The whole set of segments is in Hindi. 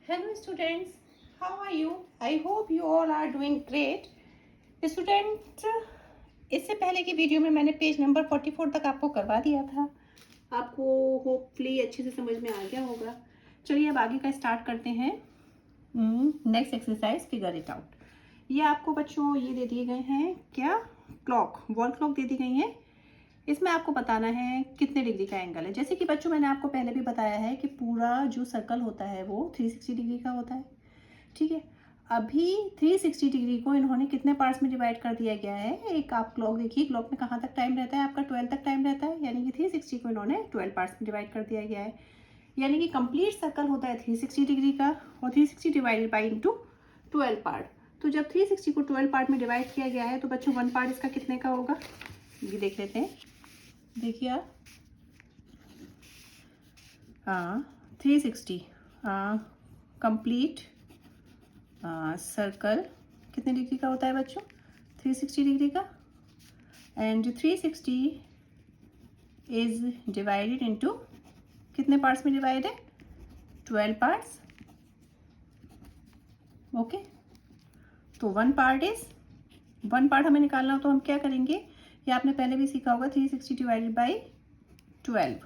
Hello students, how are you? I hope you all are doing great. Student, इससे पहले की वीडियो में मैंने पेज नंबर 44 तक आपको करवा दिया था. आपको होपफुली अच्छे से समझ में आ गया होगा. चलिए अब आगे का स्टार्ट करते हैं. Next exercise figure it out. ये आपको बच्चों ये दे दिए गए हैं क्या, क्लॉक, वॉल क्लॉक दे दी गई है. इसमें आपको बताना है कितने डिग्री का एंगल है. जैसे कि बच्चों मैंने आपको पहले भी बताया है कि पूरा जो सर्कल होता है वो 360 डिग्री का होता है. ठीक है, अभी 360 डिग्री को इन्होंने कितने पार्ट्स में डिवाइड कर दिया गया है. एक आप क्लॉक देखिए, क्लॉक में कहाँ तक टाइम रहता है आपका, 12 तक टाइम रहता है. यानी कि 360 को इन्होंने 12 पार्ट्स में डिवाइड कर दिया गया है. यानी कि कंप्लीट सर्कल होता है 360 डिग्री का, और 360 डिवाइडेड बाई इंटू 12 पार्ट. तो जब 360 को 12 पार्ट में डिवाइड किया गया है तो बच्चों 1 पार्ट इसका कितने का होगा, ये देख लेते हैं. देखिए आप, 360 कंप्लीट सर्कल कितने डिग्री का होता है बच्चों, 360 डिग्री का. एंड 360 इज डिवाइडेड इनटू कितने पार्ट्स में डिवाइड है, 12 पार्ट्स. ओके, तो 1 पार्ट हमें निकालना हो तो हम क्या करेंगे, ये आपने पहले भी सीखा होगा, 360 डिवाइडेड बाई 12,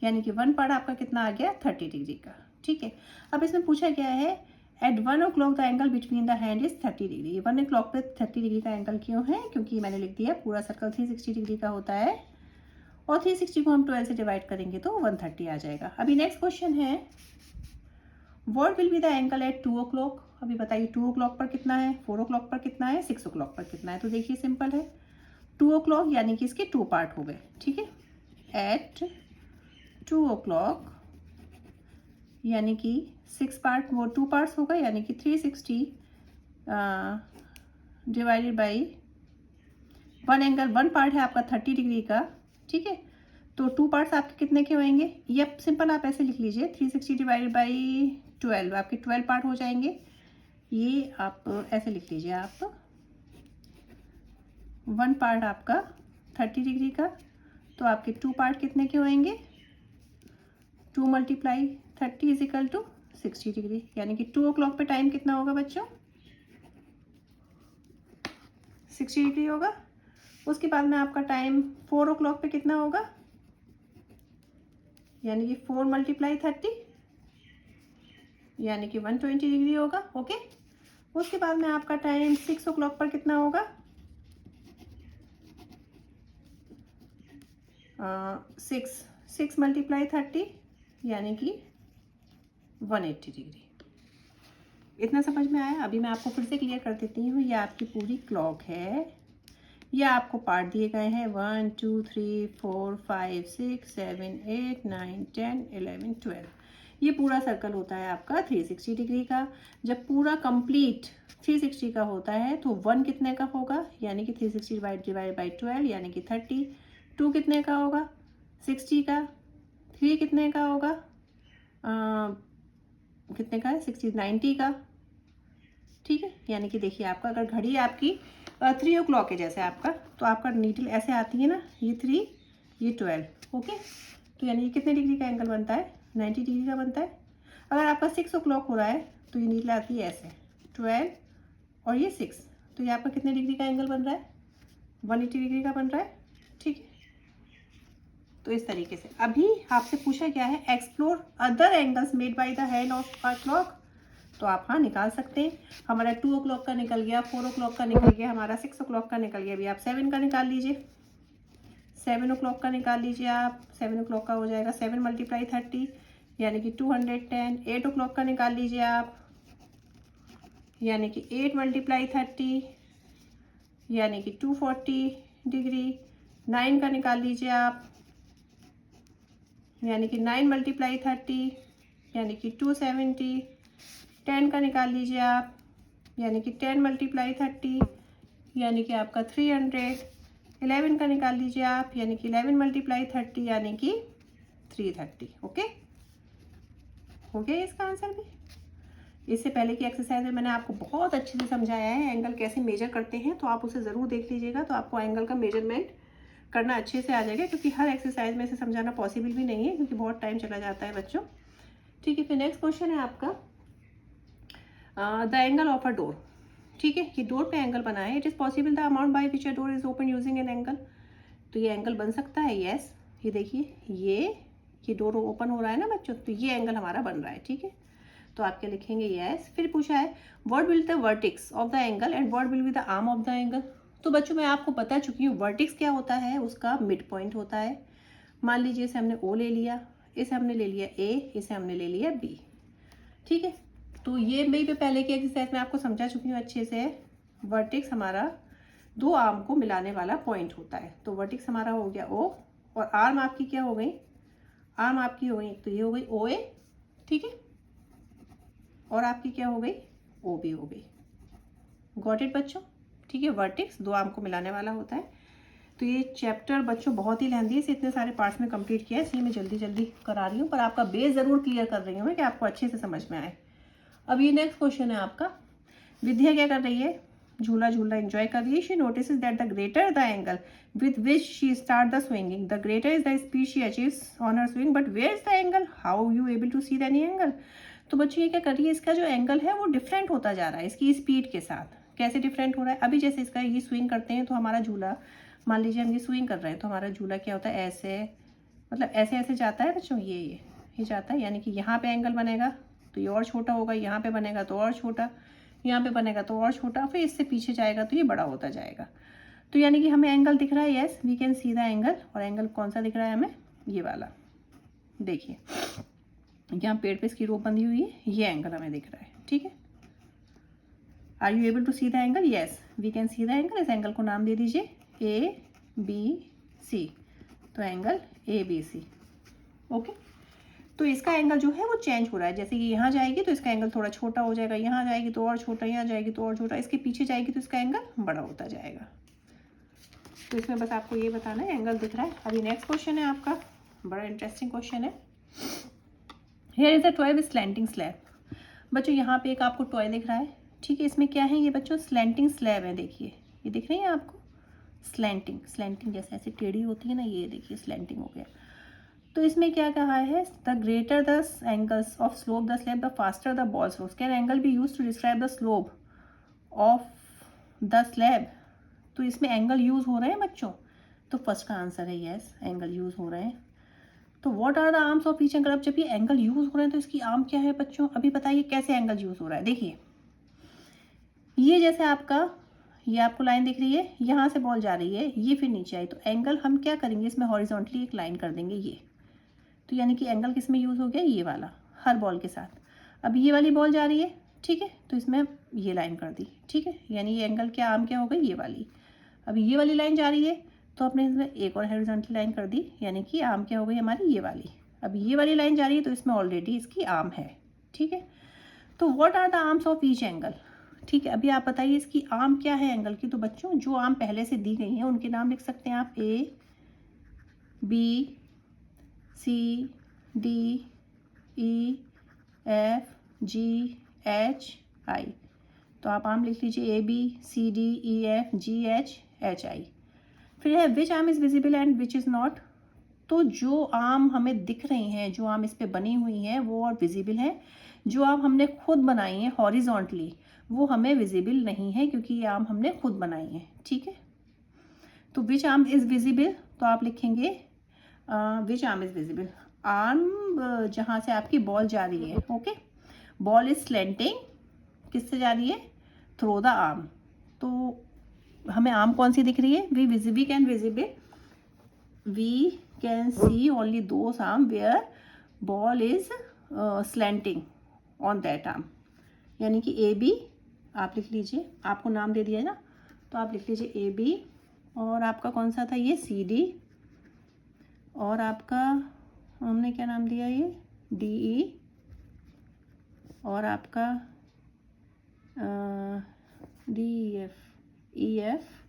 यानी कि 1 पार्ट आपका कितना आ गया, 30 डिग्री का. ठीक है, अब इसमें पूछा गया है at 1 o'clock the angle between the hand is 30 degree. 1 o'clock पे 30 डिग्री का एंगल क्यों है, क्योंकि मैंने लिख दिया पूरा सर्कल 360 डिग्री का होता है, और 360 को हम 12 से डिवाइड करेंगे तो 130 आ जाएगा. अभी नेक्स्ट क्वेश्चन है, what will be the angle at 2 o'clock. अभी बताइए 2 o'clock पर कितना है, 4 o'clock पर कितना है, 6 o'clock पर कितना है. तो देखिए सिंपल है, 2 o'clock यानी कि इसके 2 पार्ट हो गए. ठीक है, एट 2 o'clock यानी कि 6 पार्ट, वो 2 पार्ट्स होगा, यानी कि 360 डिवाइडेड बाई 1 एंगल, 1 पार्ट है आपका 30 डिग्री का. ठीक है, तो 2 पार्ट्स आपके कितने के होंगे, ये सिंपल आप ऐसे लिख लीजिए, 360 डिवाइडेड बाई 12 आपके 12 पार्ट हो जाएंगे. ये आप ऐसे लिख लीजिए, आप 1 पार्ट आपका 30 डिग्री का, तो आपके 2 पार्ट कितने के होंगे, 2 multiply 30 is equal to 60 degree. यानी कि 2 o'clock पे टाइम कितना होगा बच्चों, 60 डिग्री होगा. उसके बाद में आपका टाइम 4 o'clock पे कितना होगा, यानी कि 4 मल्टीप्लाई 30 यानी कि 120 डिग्री होगा. ओके, उसके बाद में आपका टाइम 6 o'clock पर कितना होगा, 6 मल्टीप्लाई 30 यानी कि 180 डिग्री. इतना समझ में आया. अभी मैं आपको फिर से क्लियर कर देती हूँ. ये आपकी पूरी क्लॉक है, ये आपको पार्ट दिए गए हैं 1 2 3 4 5 6 7 8 9 10 11 12. ये पूरा सर्कल होता है आपका 360 डिग्री का. जब पूरा कंप्लीट 360 का होता है तो 1 कितने का होगा, यानी कि 360 डिवाइड बाई 12 यानी कि 30. 2 कितने का होगा, 60 का. 3 कितने का होगा, कितने का है, 60 90 का. ठीक है, यानी कि देखिए आपका अगर घड़ी आपकी 3 o'clock है जैसे आपका, तो आपका नीडल ऐसे आती है ना, ये 3 ये 12. ओके, तो यानी ये कितने डिग्री का एंगल बनता है, 90 डिग्री का बनता है. अगर आपका 6 o'clock हो रहा है तो ये नीडल आती है ऐसे, 12 और ये 6, तो ये आपका कितने डिग्री का एंगल बन रहा है, 180 डिग्री का बन रहा है. ठीक है, तो इस तरीके से. अभी आपसे पूछा गया है explore other angles made by the hand of a clock, तो आप हाँ निकाल सकते हैं. हमारा 2 o'clock का निकल गया, 4 o'clock का निकल गया, हमारा 6 o'clock का निकल गया. अभी आप 7 का निकाल लीजिए, 7 o'clock का निकाल लीजिए आप. 7 o'clock का हो जाएगा 7 मल्टीप्लाई 30 यानी कि 210. 8 o'clock का निकाल लीजिए आप, यानी कि 8 मल्टीप्लाई 30 यानी कि 240 डिग्री. 9 का निकाल लीजिए आप, यानी कि 9 मल्टीप्लाई 30 यानी कि 270. 10 का निकाल लीजिए आप, यानी कि 10 मल्टीप्लाई 30 यानी कि आपका 300. 11 का निकाल लीजिए आप, यानी कि 11 मल्टीप्लाई 30 यानी कि 330. ओके, हो गया इसका आंसर भी. इससे पहले की एक्सरसाइज में मैंने आपको बहुत अच्छे से समझाया है एंगल कैसे मेजर करते हैं, तो आप उसे ज़रूर देख लीजिएगा, तो आपको एंगल का मेजरमेंट करना अच्छे से आ जाएगा. क्योंकि हर एक्सरसाइज में इसे समझाना पॉसिबल भी नहीं है, क्योंकि बहुत टाइम चला जाता है बच्चों. ठीक है, फिर नेक्स्ट क्वेश्चन है आपका, the angle of a door, ठीक है, ये डोर पे एंगल बना है। It is possible the amount by which a door is open using an angle, तो ये एंगल बन सकता है, यस। ये देखिए ये डोर ओपन हो रहा है ना बच्चों, तो ये एंगल हमारा बन रहा है, ठीक है। तो आप क्या लिखेंगे, यस। फिर पूछा है what will the vertex of the angle and what will be the arm of the angle. तो बच्चों मैं आपको बता चुकी हूँ वर्टेक्स क्या होता है, उसका मिड पॉइंट होता है। मान लीजिए इसे हमने ओ ले लिया, इसे हमने ले लिया ए, इसे हमने ले लिया बी, ठीक है। तो ये मैं भी पहले की एक्सरसाइज में आपको समझा चुकी हूँ अच्छे से। वर्टेक्स हमारा दो आर्म को मिलाने वाला पॉइंट होता है। तो वर्टेक्स हमारा हो गया ओ, और आर्म आपकी क्या हो गई, आर्म आपकी हो गई, तो ये हो गई ओ ए, ठीक है, और आपकी क्या हो गई, ओ बी हो गई। गॉट इट बच्चों, ठीक है। वर्टेक्स दो आर्म को मिलाने वाला होता है। तो ये चैप्टर बच्चों बहुत ही लेंथी है, इसे इतने सारे पार्ट्स में कंप्लीट किया है, इसलिए मैं जल्दी जल्दी करा रही हूँ, पर आपका बेस ज़रूर क्लियर कर रही हूँ मैं कि आपको अच्छे से समझ में आए। अब ये नेक्स्ट क्वेश्चन है आपका। विद्या क्या कर रही है, झूला झूला एंजॉय कर रही है। She notices that the greater the angle with which she start the swinging, the greater is the speed she achieves on her swing, but where is the angle, how you able to see the any angle. तो बच्चों ये क्या कर रही है, इसका जो एंगल है वो डिफरेंट होता जा रहा है इसकी स्पीड के साथ। कैसे डिफरेंट हो रहा है, अभी जैसे इसका ये स्विंग करते हैं तो हमारा झूला, मान लीजिए हम ये स्विंग कर रहे हैं तो हमारा झूला क्या होता है, ऐसे, मतलब ऐसे ऐसे जाता है बच्चों, ये जाता है, यानी कि यहाँ पे एंगल बनेगा तो ये और छोटा होगा, यहाँ पे बनेगा तो और छोटा, यहाँ पे बनेगा तो और छोटा, फिर इससे पीछे जाएगा तो ये बड़ा होता जाएगा। तो यानी कि हमें एंगल दिख रहा है, yes we can see the angle. और एंगल कौन सा दिख रहा है हमें, ये वाला, देखिए यहाँ पेड़ पे इसकी रोप बंधी हुई है, ये एंगल हमें दिख रहा है, ठीक है। Are you able to see the angle, yes we can see the angle. इस एंगल को नाम दे दीजिए ए बी सी, तो angle A B C, okay. तो इसका एंगल जो है वो चेंज हो रहा है, जैसे कि यहाँ जाएगी तो इसका एंगल थोड़ा छोटा हो जाएगा, यहाँ जाएगी तो और छोटा, यहाँ जाएगी तो और छोटा, इसके पीछे जाएगी तो इसका एंगल बड़ा होता जाएगा। तो इसमें बस आपको ये बताना है एंगल दिख रहा है। अभी नेक्स्ट क्वेश्चन है आपका, बड़ा इंटरेस्टिंग क्वेश्चन है। Here is a toy with slanting slab. बच्चों यहाँ पे एक आपको टॉय दिख रहा है, ठीक है। इसमें क्या है, ये बच्चों स्लैंटिंग स्लैब है, देखिए ये दिख रही है आपको, स्लैंटिंग, स्लैंटिंग जैसे ऐसे टेढ़ी होती है ना, ये देखिए स्लैंटिंग हो गया। तो इसमें क्या कहा है, the greater the angles of slope the slab the faster the ball throws, can angle be use to describe the slope of the slab. तो इसमें एंगल यूज हो रहे हैं बच्चों, तो फर्स्ट का आंसर है यस, एंगल यूज हो रहे हैं। तो what are the arms of each angle, अब जब ये एंगल यूज हो रहे हैं तो इसकी आर्म क्या है बच्चों, अभी बताइए कैसे एंगल यूज हो रहा है। देखिए ये जैसे आपका, ये आपको लाइन दिख रही है, यहाँ से बॉल जा रही है, ये फिर नीचे आई, तो एंगल हम क्या करेंगे, इसमें हॉरिजॉन्टली एक लाइन कर देंगे ये, तो यानी कि एंगल किस में यूज़ हो गया, ये वाला, हर बॉल के साथ। अब ये वाली बॉल जा रही है, ठीक है, तो इसमें ये लाइन कर दी, ठीक है, यानी ये एंगल क्या, आर्म क्या हो गई, ये वाली। अब ये वाली लाइन जा रही है तो आपने इसमें एक और हॉरिजॉन्टल लाइन कर दी, यानी कि आर्म क्या हो गई हमारी, ये वाली। अब ये वाली लाइन जा रही है तो इसमें ऑलरेडी इसकी आर्म है, ठीक है। तो what are the arms of each angle, ठीक है। अभी आप बताइए इसकी आर्म क्या है एंगल की। तो बच्चों जो आर्म पहले से दी गई हैं उनके नाम लिख सकते हैं आप, A B C D E F G H I. तो आप आर्म लिख लीजिए A B C D E F G H I. फिर है which arm is visible and which is not. तो जो आर्म हमें दिख रही हैं, जो आर्म इस पे बनी हुई हैं वो और विजिबल है, जो आर्म हमने खुद बनाई है हॉरिजॉन्टली वो हमें विजिबल नहीं है, क्योंकि ये आर्म हमने खुद बनाई है, ठीक है। तो विच आर्म इज विजिबल, तो आप लिखेंगे विच आर्म इज विजिबल, आर्म जहाँ से आपकी बॉल जा रही है, ओके। बॉल इज स्लैंटिंग, किससे जा रही है, थ्रू द आर्म। तो हमें आर्म कौन सी दिख रही है, we can see only those arm where ball is slanting on that arm, यानी कि ए बी आप लिख लीजिए, आपको नाम दे दिया ना, तो आप लिख लीजिए ए बी, और आपका कौन सा था ये सी डी, और आपका हमने क्या नाम दिया ये डी ई, और आपका D E F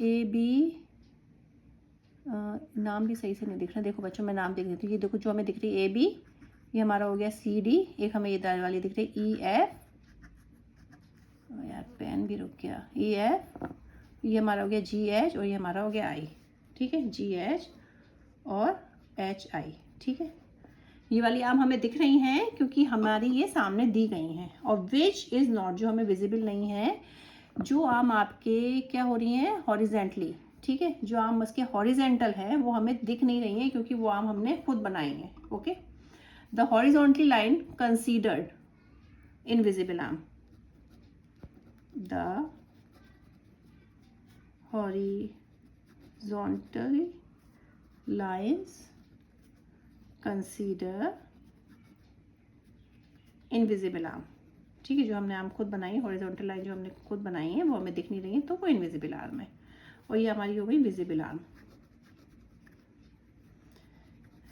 A B, नाम भी सही से नहीं दिख रहा, देखो बच्चों मैं नाम देख देती हूँ। ये देखो जो हमें दिख रही है ए बी, ये हमारा हो गया सी डी, एक हमें ये दाल वाली दिख रही है ई एफ, यार पेन भी रुक गया, ई एफ, ये हमारा हो गया जी एच, और ये हमारा हो गया आई, ठीक है, जी एच और HI, ठीक है। ये वाली आर्म हमें दिख रही हैं क्योंकि हमारी ये सामने दी गई हैं, और विच इज़ नॉट, जो हमें विजिबल नहीं है, जो आर्म आपके क्या हो रही हैं, हॉरिजेंटली, ठीक है। जो आर्म उसके हॉरिजेंटल है वो हमें दिख नहीं रही है क्योंकि वो आर्म हमने खुद बनाई है। Okay, the horizontal line considered invisible arm, the horizontal lines consider invisible arm, ठीक है। जो हमने आर्म खुद बनाई है, हॉरिजॉन्टल लाइन जो हमने खुद बनाई है वो हमें दिख नहीं रही है, तो वो इनविजिबल आर्म है, और ये हमारी हो गई विजिबल आर्म।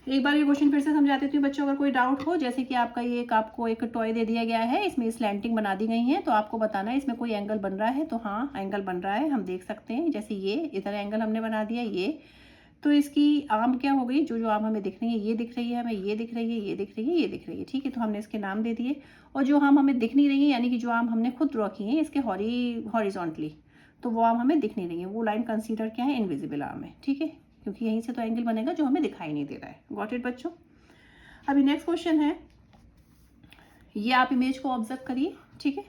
एक बार ये क्वेश्चन फिर से समझा देती हूँ बच्चों, अगर कोई डाउट हो, जैसे कि आपका ये आपको एक टॉय दे दिया गया है, इसमें स्लैंटिंग बना दी गई है, तो आपको बताना है इसमें कोई एंगल बन रहा है, तो हाँ एंगल बन रहा है, हम देख सकते हैं। जैसे ये इधर एंगल हमने बना दिया ये, तो इसकी आर्म क्या हो गई, जो जो आर्म हमें दिख रही है, ये दिख रही है हमें, ये दिख रही है, ये दिख रही है, ये दिख रही है, ठीक है। तो हमने इसके नाम दे दिए, और जो आर्म हमें दिख नहीं रही है, यानी कि जो आर्म हमने खुद ड्रॉ की है इसके हॉरिजॉन्टली, तो वो आर्म हमें दिख नहीं रही है, वो लाइन कंसीडर क्या है, इनविजिबल आर्म है, ठीक है, क्योंकि यहीं से तो एंगल बनेगा जो हमें दिखाई नहीं दे रहा है। गॉट इट बच्चों। अभी नेक्स्ट क्वेश्चन है, ये आप इमेज को ऑब्जर्व करिए, ठीक है।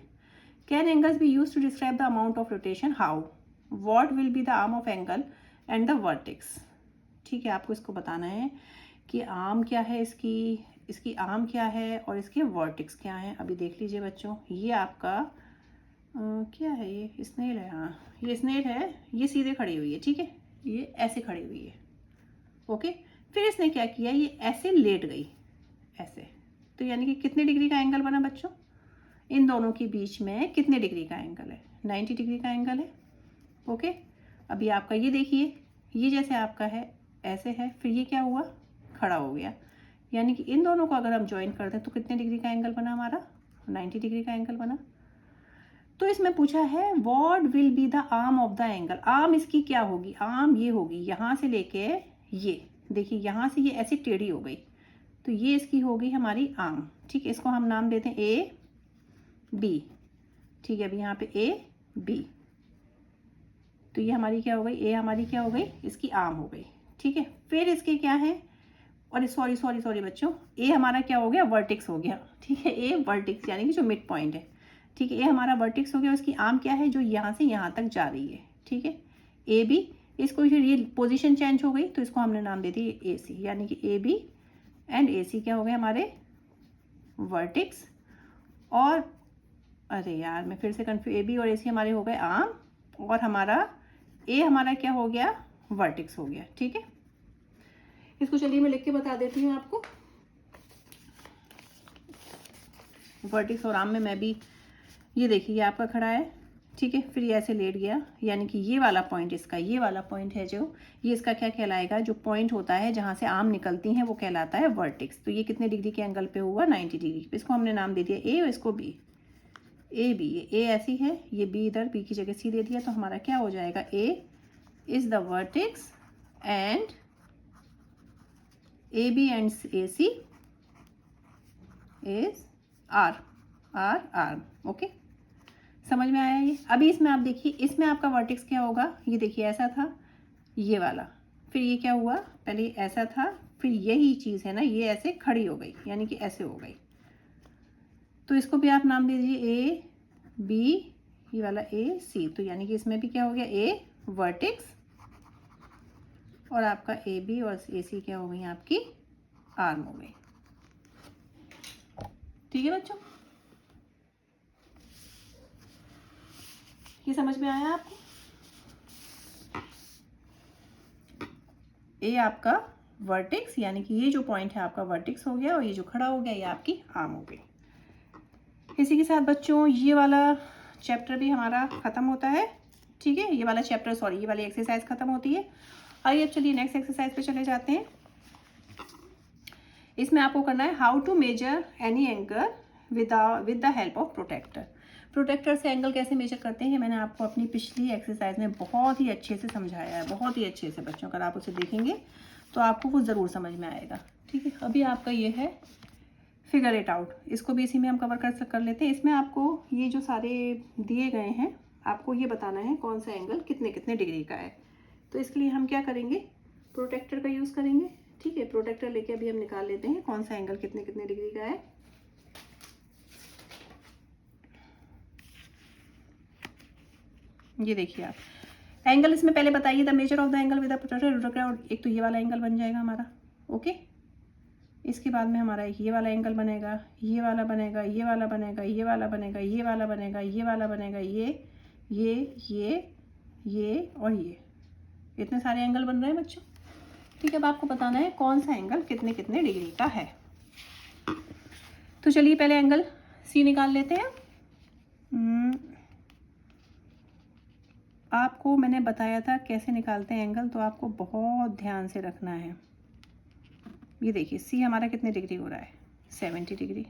Can angles be use to describe the amount of rotation, how, what will be the arm of angle and the vertex, ठीक है। आपको इसको बताना है कि आर्म क्या है इसकी आर्म क्या है और इसके वर्टेक्स क्या है। अभी देख लीजिए बच्चों, ये आपका क्या है, ये स्नेल है, हाँ ये स्नेल है, ये सीधे खड़ी हुई है, ठीक है, ये ऐसे खड़ी हुई है। ओके, फिर इसने क्या किया, ये ऐसे लेट गई ऐसे, तो यानी कि कितने डिग्री का एंगल बना बच्चों, इन दोनों के बीच में कितने डिग्री का एंगल है, 90 डिग्री का एंगल है। ओके, अभी आपका ये देखिए, ये जैसे आपका है ऐसे है, फिर ये क्या हुआ, खड़ा हो गया, यानी कि इन दोनों को अगर हम ज्वाइन कर दें तो कितने डिग्री का एंगल बना हमारा, 90 डिग्री का एंगल बना। तो इसमें पूछा है what will be the arm of the angle, arm इसकी क्या होगी, आर्म ये होगी यहाँ से लेके ये, देखिए यहाँ से ये ऐसी टेढ़ी हो गई, तो ये इसकी होगी हमारी आर्म, ठीक है। इसको हम नाम देते हैं ए बी, ठीक है। अभी यहाँ पे ए बी, तो ये हमारी क्या हो गई, ए हमारी क्या हो गई, इसकी आर्म हो गई, ठीक है। फिर इसके क्या है, और सॉरी बच्चों, ए हमारा क्या हो गया, वर्टेक्स हो गया, ठीक है। ए वर्टेक्स यानी कि जो मिड पॉइंट है, ठीक है, ए हमारा वर्टेक्स हो गया, उसकी आर्म क्या है, जो यहाँ से यहाँ तक जा रही है, ठीक है। ए बी, इसको ये पोजीशन चेंज हो गई, तो इसको हमने नाम दे दी ए सी, यानी कि ए बी एंड ए सी क्या हो गए हमारे वर्टेक्स। और अरे यार मैं फिर से कन्फ्यूज, ए बी और ए सी हमारे हो गए आर्म, और हमारा ए हमारा क्या हो गया, वर्टेक्स हो गया, ठीक है। इसको चलिए मैं लिख के बता देती हूँ आपको, वर्टेक्स और आर्म में मैं भी, ये देखिए ये आपका खड़ा है, ठीक है, फिर ये ऐसे लेट गया, यानी कि ये वाला पॉइंट इसका, ये वाला पॉइंट है जो, ये इसका क्या कहलाएगा, जो पॉइंट होता है जहाँ से आर्म निकलती हैं वो कहलाता है वर्टेक्स। तो ये कितने डिग्री के एंगल पे हुआ, 90 डिग्री। इसको हमने नाम दे दिया ए और इसको बी, ए बी, ये ए ऐसी है, ये बी इधर, बी की जगह सी दे दिया, तो हमारा क्या हो जाएगा, A is the vertex and A B and A C is are arm. Okay, समझ में आया ये। अभी इसमें आप देखिए, इसमें आपका वर्टेक्स क्या होगा, ये देखिए ऐसा था ये वाला, फिर ये क्या हुआ, पहले ऐसा था, फिर यही चीज़ है ना, ये ऐसे खड़ी हो गई, यानी कि ऐसे हो गई, तो इसको भी आप नाम दे दीजिए ए बी, ये वाला ए सी, तो यानी कि इसमें भी क्या हो गया, ए वर्टेक्स, और आपका ए बी और ए सी क्या हो गई, आपकी आर्म हो गई, ठीक है बच्चों। ये समझ में आया आपको, ए आपका वर्टेक्स, यानी कि ये जो पॉइंट है आपका वर्टेक्स हो गया, और ये जो खड़ा हो गया ये आपकी आर्म हो गई। इसी के साथ बच्चों ये वाला चैप्टर भी हमारा खत्म होता है, ठीक है, ये वाला चैप्टर, सॉरी ये वाली एक्सरसाइज खत्म होती है। आइए अब चलिए नेक्स्ट एक्सरसाइज पे चले जाते हैं। इसमें आपको करना है how to measure any angle with the help of protector. Protector से एंगल कैसे मेजर करते हैं, मैंने आपको अपनी पिछली एक्सरसाइज में बहुत ही अच्छे से समझाया है, बहुत ही अच्छे से बच्चों, अगर आप उसे देखेंगे तो आपको वो ज़रूर समझ में आएगा, ठीक है। अभी आपका ये है फिगर इट आउट, इसको भी इसी में हम कवर कर लेते हैं। इसमें आपको ये जो सारे दिए गए हैं, आपको ये बताना है कौन सा एंगल कितने कितने डिग्री का है। तो इसके लिए हम क्या करेंगे, प्रोटेक्टर का यूज़ करेंगे, ठीक है, प्रोटेक्टर लेके अभी हम निकाल लेते हैं कौन सा एंगल कितने कितने डिग्री का है। ये देखिए आप एंगल इसमें पहले बताइए, the measure of the angle with the protector. एक तो ये वाला एंगल बन जाएगा हमारा, ओके। इसके बाद में हमारा ये वाला एंगल बनेगा, ये वाला बनेगा, ये वाला बनेगा, ये वाला बनेगा, ये वाला बनेगा, ये वाला बनेगा, ये और ये। इतने सारे एंगल बन रहे हैं बच्चों, ठीक है। अब आपको बताना है कौन सा एंगल कितने कितने डिग्री का है। तो चलिए पहले एंगल सी निकाल लेते हैं। आपको मैंने बताया था कैसे निकालते हैं एंगल, तो आपको बहुत ध्यान से रखना है। ये देखिए सी हमारा कितने डिग्री हो रहा है, 70 डिग्री।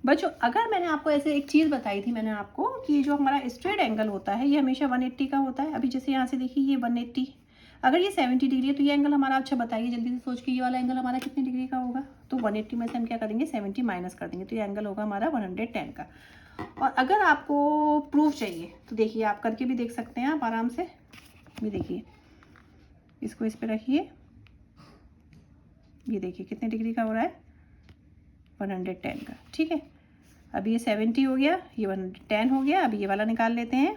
बच्चों अगर मैंने आपको ऐसे एक चीज़ बताई थी मैंने आपको कि जो हमारा स्ट्रेट एंगल होता है ये हमेशा 180 का होता है। अभी जैसे यहाँ से देखिए ये 180, अगर ये 70 डिग्री है तो ये एंगल हमारा, अच्छा बताइए जल्दी से सोच के, ये वाला एंगल हमारा कितने डिग्री का होगा। तो 180 में से हम क्या करेंगे, 70 माइनस कर देंगे, तो ये एंगल होगा हमारा 110 का। और अगर आपको प्रूफ चाहिए तो देखिए आप करके भी देख सकते हैं आप आराम से। ये देखिए इसको इस पर रखिए, ये देखिए कितने डिग्री का हो रहा है, 110 का, ठीक है। अब ये 70 हो गया, ये 110 हो गया। अब ये वाला निकाल लेते हैं।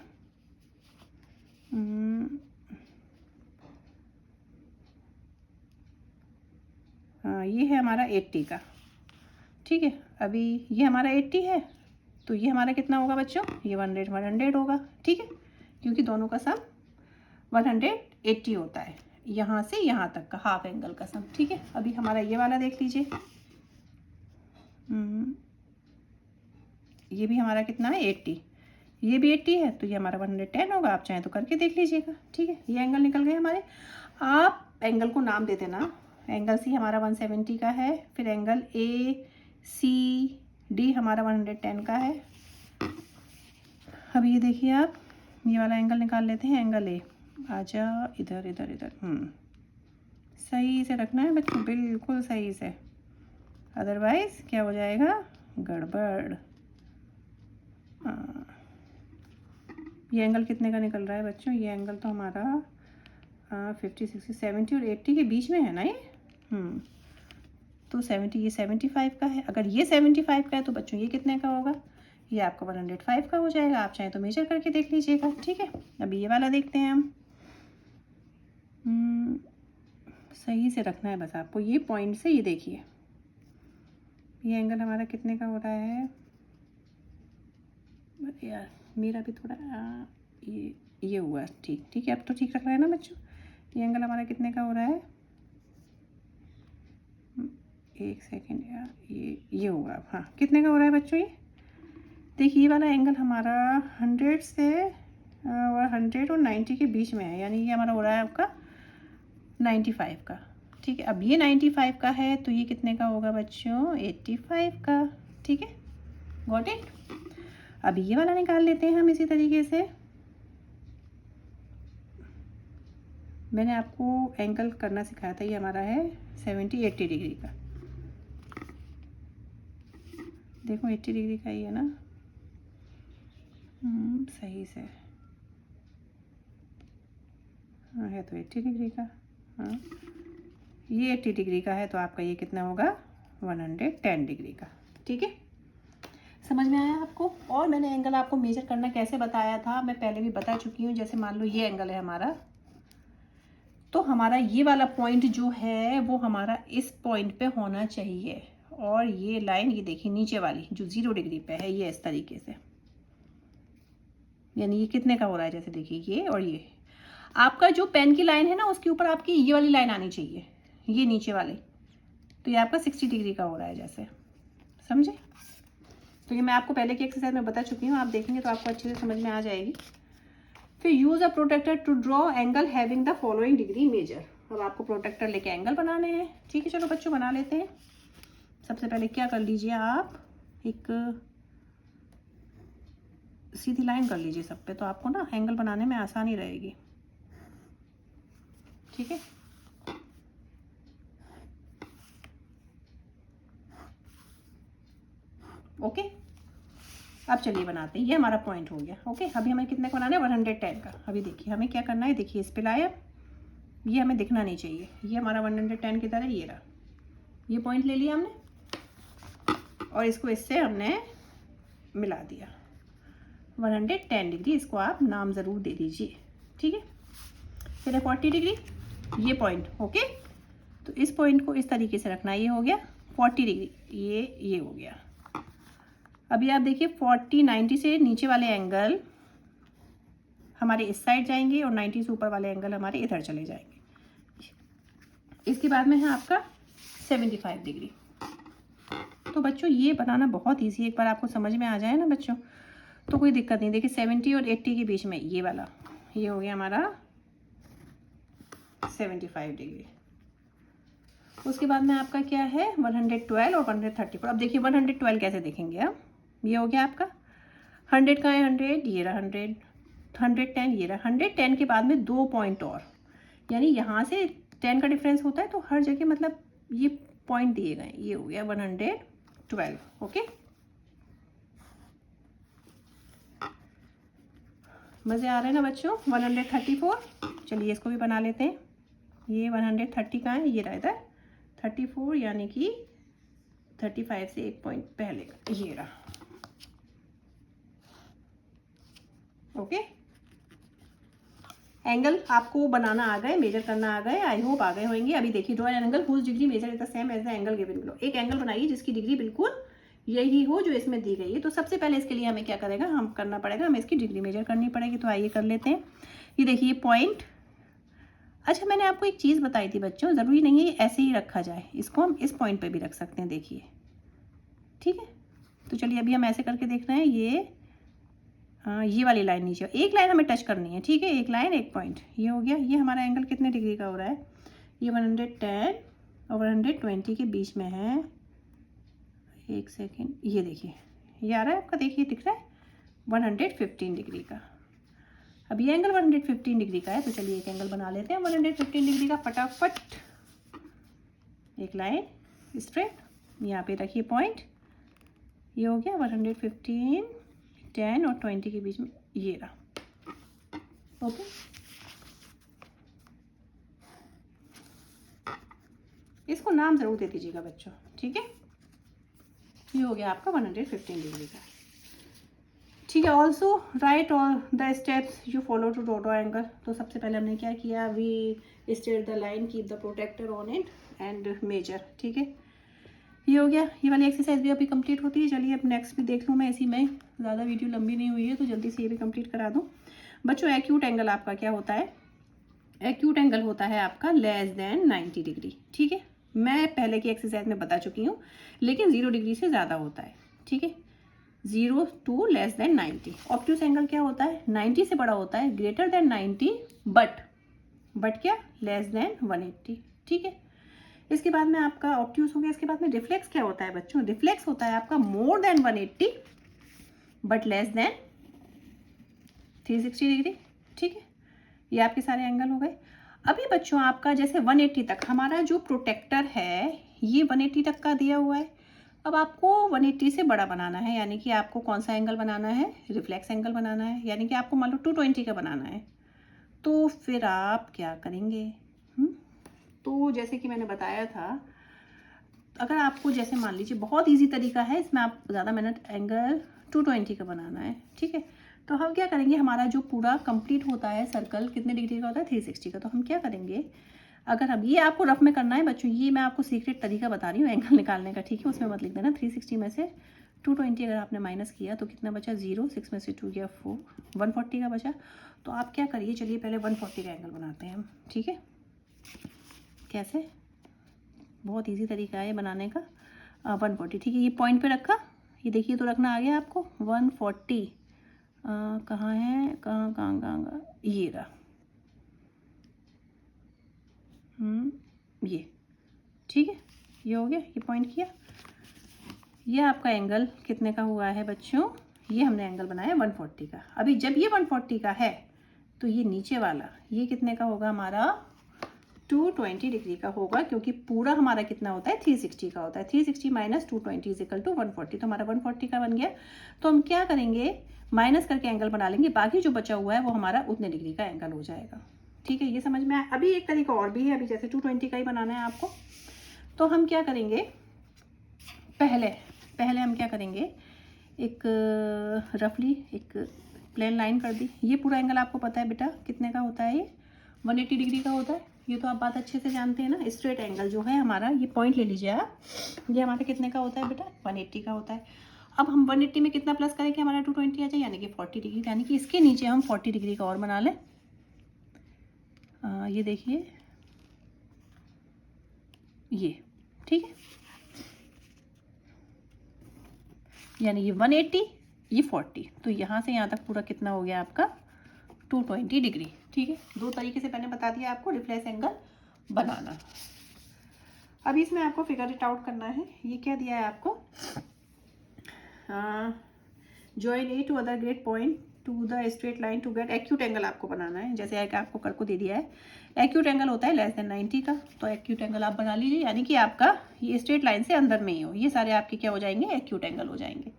हाँ ये है हमारा 80 का, ठीक है। अभी ये हमारा 80 है, तो ये हमारा कितना होगा बच्चों, ये 100 होगा, ठीक है, क्योंकि दोनों का सम 180 होता है, यहाँ से यहाँ तक का हाफ एंगल का सम, ठीक है। अभी हमारा ये वाला देख लीजिए, ये भी हमारा कितना है 80, ये भी 80 है, तो ये हमारा 110 होगा। आप चाहें तो करके देख लीजिएगा, ठीक है। ये एंगल निकल गए हमारे। आप एंगल को नाम दे देना। एंगल सी हमारा 170 का है, फिर एंगल ए सी डी हमारा 110 का है। अब ये देखिए आप ये वाला एंगल निकाल लेते हैं, एंगल ए। आजा इधर इधर इधर, सही से रखना है बच्चों, बिल्कुल सही से, अदरवाइज क्या हो जाएगा, गड़बड़। ये एंगल कितने का निकल रहा है बच्चों, ये एंगल तो हमारा 50 60 70 और 80 के बीच में है ना ये। तो 70, ये 75 का है। अगर ये 75 का है तो बच्चों ये कितने का होगा, ये आपका 105 का हो जाएगा। आप चाहें तो मेजर करके देख लीजिएगा, ठीक है। अभी ये वाला देखते हैं हम। सही से रखना है बस आपको, ये पॉइंट से ये देखिए ये एंगल हमारा कितने का हो रहा है यार, मेरा भी थोड़ा ये हुआ ठीक, ठीक है। अब तो ठीक रख रहा है ना बच्चों। ये एंगल हमारा कितने का हो रहा है, एक सेकेंड यार, ये होगा, हाँ कितने का हो रहा है बच्चों, ये देखिए ये वाला एंगल हमारा 100 से और 100 और 90 के बीच में है, यानी ये हमारा हो रहा है आपका 95 का, ठीक है। अब ये 95 का है तो ये कितने का होगा बच्चों, 85 का, ठीक है, गॉट इट। अब ये वाला निकाल लेते हैं हम इसी तरीके से। मैंने आपको एंगल करना सिखाया था, ये हमारा है 70-80 डिग्री का, देखो 80 डिग्री का ही है ना, सही से, हाँ है तो 80 डिग्री का, हाँ ये 80 डिग्री का है, तो आपका ये कितना होगा, 110 डिग्री का, ठीक है। समझ में आया आपको। और मैंने एंगल आपको मेजर करना कैसे बताया था, मैं पहले भी बता चुकी हूँ। जैसे मान लो ये एंगल है हमारा, तो हमारा ये वाला पॉइंट जो है वो हमारा इस पॉइंट पे होना चाहिए, और ये लाइन ये देखिए नीचे वाली जो 0 डिग्री पे है, ये इस तरीके से, यानी ये कितने का हो रहा है, जैसे देखिए ये और ये आपका जो पेन की लाइन है ना, उसके ऊपर आपकी ये वाली लाइन आनी चाहिए, ये नीचे वाली, तो ये आपका 60 डिग्री का हो रहा है, जैसे समझे। तो ये मैं आपको पहले की एक्सरसाइज में बता चुकी हूँ, आप देखेंगे तो आपको अच्छे से समझ में आ जाएगी। फिर use a protector to draw angle having the following degree measure. अब आपको प्रोटेक्टर लेके एंगल बनाने हैं, ठीक है। चलो बच्चों बना लेते हैं। सबसे पहले क्या कर लीजिए, आप एक सीधी लाइन कर लीजिए सब पे, तो आपको ना एंगल बनाने में आसानी रहेगी, ठीक है। ओके, अब चलिए बनाते हैं। ये हमारा पॉइंट हो गया, ओके। अभी हमें कितने का बनाना है, 110 का। अभी देखिए हमें क्या करना है, देखिए इस पे लाए, ये हमें दिखना नहीं चाहिए। ये हमारा 110 की तरह ये रहा, ये पॉइंट ले लिया हमने और इसको इससे हमने मिला दिया 110 डिग्री। इसको आप नाम ज़रूर दे दीजिए, ठीक है। फिर है 40 डिग्री, ये पॉइंट, ओके। तो इस पॉइंट को इस तरीके से रखना, ये हो गया 40 डिग्री, ये हो गया। अभी आप देखिए 40 90 से नीचे वाले एंगल हमारे इस साइड जाएंगे और 90 से ऊपर वाले एंगल हमारे इधर चले जाएंगे। इसके बाद में है आपका 75 डिग्री। तो बच्चों ये बनाना बहुत ईजी है, एक बार आपको समझ में आ जाए ना बच्चों तो कोई दिक्कत नहीं। देखिए 70 और 80 के बीच में ये वाला, ये हो गया हमारा 75 डिग्री। उसके बाद में आपका क्या है 112 और 134। अब देखिए 112 कैसे देखेंगे आप, ये हो गया आपका 100 का है 100, ये रहा 100, 110 ये रहा 110 के बाद में 2 पॉइंट और, यानी यहाँ से 10 का डिफरेंस होता है तो हर जगह मतलब ये पॉइंट दिए गए। ये हो गया 112, ओके। मज़े आ रहे हैं ना बच्चों। 134, चलिए इसको भी बना लेते हैं। ये 130 का है, ये रहा इधर 34, यानी कि 35 से 1 पॉइंट पहले का, ये रहा, ओके। एंगल आपको बनाना आ गए, मेजर करना आ गए, आई होप आ गए होंगे। अभी देखिए draw an angle whose degree measure is the same as the angle given below. एक एंगल बनाइए जिसकी डिग्री बिल्कुल यही हो जो इसमें दी गई है। तो सबसे पहले इसके लिए हमें क्या करेगा, हम करना पड़ेगा, हमें इसकी डिग्री मेजर करनी पड़ेगी। तो आइए कर लेते हैं। ये देखिए पॉइंट। अच्छा मैंने आपको एक चीज़ बताई थी बच्चों, ज़रूरी नहीं है ऐसे ही रखा जाए, इसको हम इस पॉइंट पे भी रख सकते हैं, देखिए, ठीक है। तो चलिए अभी हम ऐसे करके देख रहे हैं। ये वाली लाइन नीचे, एक लाइन हमें टच करनी है, ठीक है, एक लाइन एक पॉइंट, ये हो गया। ये हमारा एंगल कितने डिग्री का हो रहा है, ये 110 और 120 के बीच में है। एक सेकेंड, ये देखिए ये आ रहा है आपका, देखिए दिख रहा है 115 डिग्री का। अब ये एंगल 115 डिग्री का है, तो चलिए एक एंगल बना लेते हैं 115 डिग्री का फटाफट। एक लाइन स्ट्रेट, यहाँ पे रखिए पॉइंट, ये हो गया 115, 10 और 20 के बीच में, ये रहा, ओके। इसको नाम ज़रूर दे दीजिएगा बच्चों, ठीक है। ये हो गया आपका 115 डिग्री का, ठीक है। Also write all the steps you follow to draw angle. तो सबसे पहले हमने क्या किया, we straight the line, keep the protector on it and measure, ठीक है। ये हो गया, ये वाली एक्सरसाइज भी अभी कंप्लीट होती है। चलिए अब नेक्स्ट भी देख लूँ मैं इसी में, ज़्यादा वीडियो लंबी नहीं हुई है तो जल्दी से ये भी कंप्लीट करा दूँ। बच्चों एक्यूट एंगल आपका क्या होता है, एक्यूट एंगल होता है आपका लेस देन 90 डिग्री, ठीक है। मैं पहले की एक्सरसाइज में बता चुकी हूँ, लेकिन 0 डिग्री से ज़्यादा होता है, ठीक है। 0 to less than 90। Obtuse angle क्या होता है, 90 से बड़ा होता है, ग्रेटर देन 90 बट क्या, लेस देन 180, ठीक है। इसके बाद में आपका ऑब्ट्यूस हो गया। इसके बाद में रिफ्लेक्स क्या होता है बच्चों, रिफ्लेक्स होता है आपका more than 180 but less than 360 degree, ठीक है। ये आपके सारे एंगल हो गए। अभी बच्चों आपका जैसे 180 तक हमारा जो प्रोटेक्टर है ये 180 तक का दिया हुआ है। अब आपको 180 से बड़ा बनाना है, यानी कि आपको कौन सा एंगल बनाना है, रिफ्लेक्स एंगल बनाना है, यानी कि आपको मान लो 220 का बनाना है। तो फिर आप क्या करेंगे, तो जैसे कि मैंने बताया था, अगर आपको जैसे मान लीजिए बहुत इजी तरीका है, इसमें आप ज़्यादा मेहनत, एंगल 220 का बनाना है, ठीक है। तो हम क्या करेंगे, हमारा जो पूरा कंप्लीट होता है सर्कल कितने डिग्री का होता है, 360 का। तो हम क्या करेंगे, अगर हम, ये आपको रफ में करना है बच्चों, ये मैं आपको सीक्रेट तरीका बता रही हूँ एंगल निकालने का, ठीक है। उसमें मत लिख देना। 360 में से 220 अगर आपने माइनस किया तो कितना बचा, 0, 6 में से 2 गया 4, 140 का बचा। तो आप क्या करिए, चलिए पहले 140 का एंगल बनाते हैं हम, ठीक है। कैसे, बहुत ईजी तरीका है बनाने का। 140, ठीक है। ये पॉइंट पे रखा, ये देखिए तो रखना आ गया आपको 140। कहाँ है, कहाँ, ये रहा, ये, ठीक है। ये हो गया, ये पॉइंट किया। ये आपका एंगल कितने का हुआ है बच्चों, ये हमने एंगल बनाया 140 का। अभी जब ये 140 का है तो ये नीचे वाला ये कितने का होगा, हमारा 220 डिग्री का होगा, क्योंकि पूरा हमारा कितना होता है, 360 का होता है। 360 माइनस 220 इजिकल टू 140, तो हमारा 140 का बन गया। तो हम क्या करेंगे, माइनस करके एंगल बना लेंगे, बाकी जो बचा हुआ है वो हमारा उतने डिग्री का एंगल हो जाएगा, ठीक है, ये समझ में आया। अभी एक तरीका और भी है, अभी जैसे 220 का ही बनाना है आपको, तो हम क्या करेंगे, पहले हम क्या करेंगे, एक रफली एक प्लेन लाइन कर दी। ये पूरा एंगल आपको पता है बेटा कितने का होता है, ये 180 डिग्री का होता है, ये तो आप बात अच्छे से जानते हैं ना। स्ट्रेट एंगल जो है हमारा, ये पॉइंट ले लीजिए आप, ये हमारा कितने का होता है बेटा, 180 का होता है। अब हम 180 में कितना प्लस करें कि हमारा 220 आ जाए, यानी कि 40 डिग्री, यानी कि इसके नीचे हम 40 डिग्री का और बना लें। ये देखिए ये, ठीक है, यानी ये 180, ये 40, तो यहाँ से यहाँ तक पूरा कितना हो गया आपका 220 डिग्री। ठीक है, दो तरीके से मैंने बता दिया आपको रिफ्लेक्स एंगल बनाना। अभी इसमें आपको फिगर इट आउट करना है। ये क्या दिया है आपको, join A to other grid point to the straight line to get acute angle आपको बनाना है। जैसे आपको कर को दे दिया है, एक्यूट एंगल होता है लेस देन 90 का, तो एक्यूट एंगल आप बना लीजिए, यानी कि आपका ये स्ट्रेट लाइन से अंदर में ही हो, ये सारे आपके क्या हो जाएंगे, एक्यूट एंगल हो जाएंगे।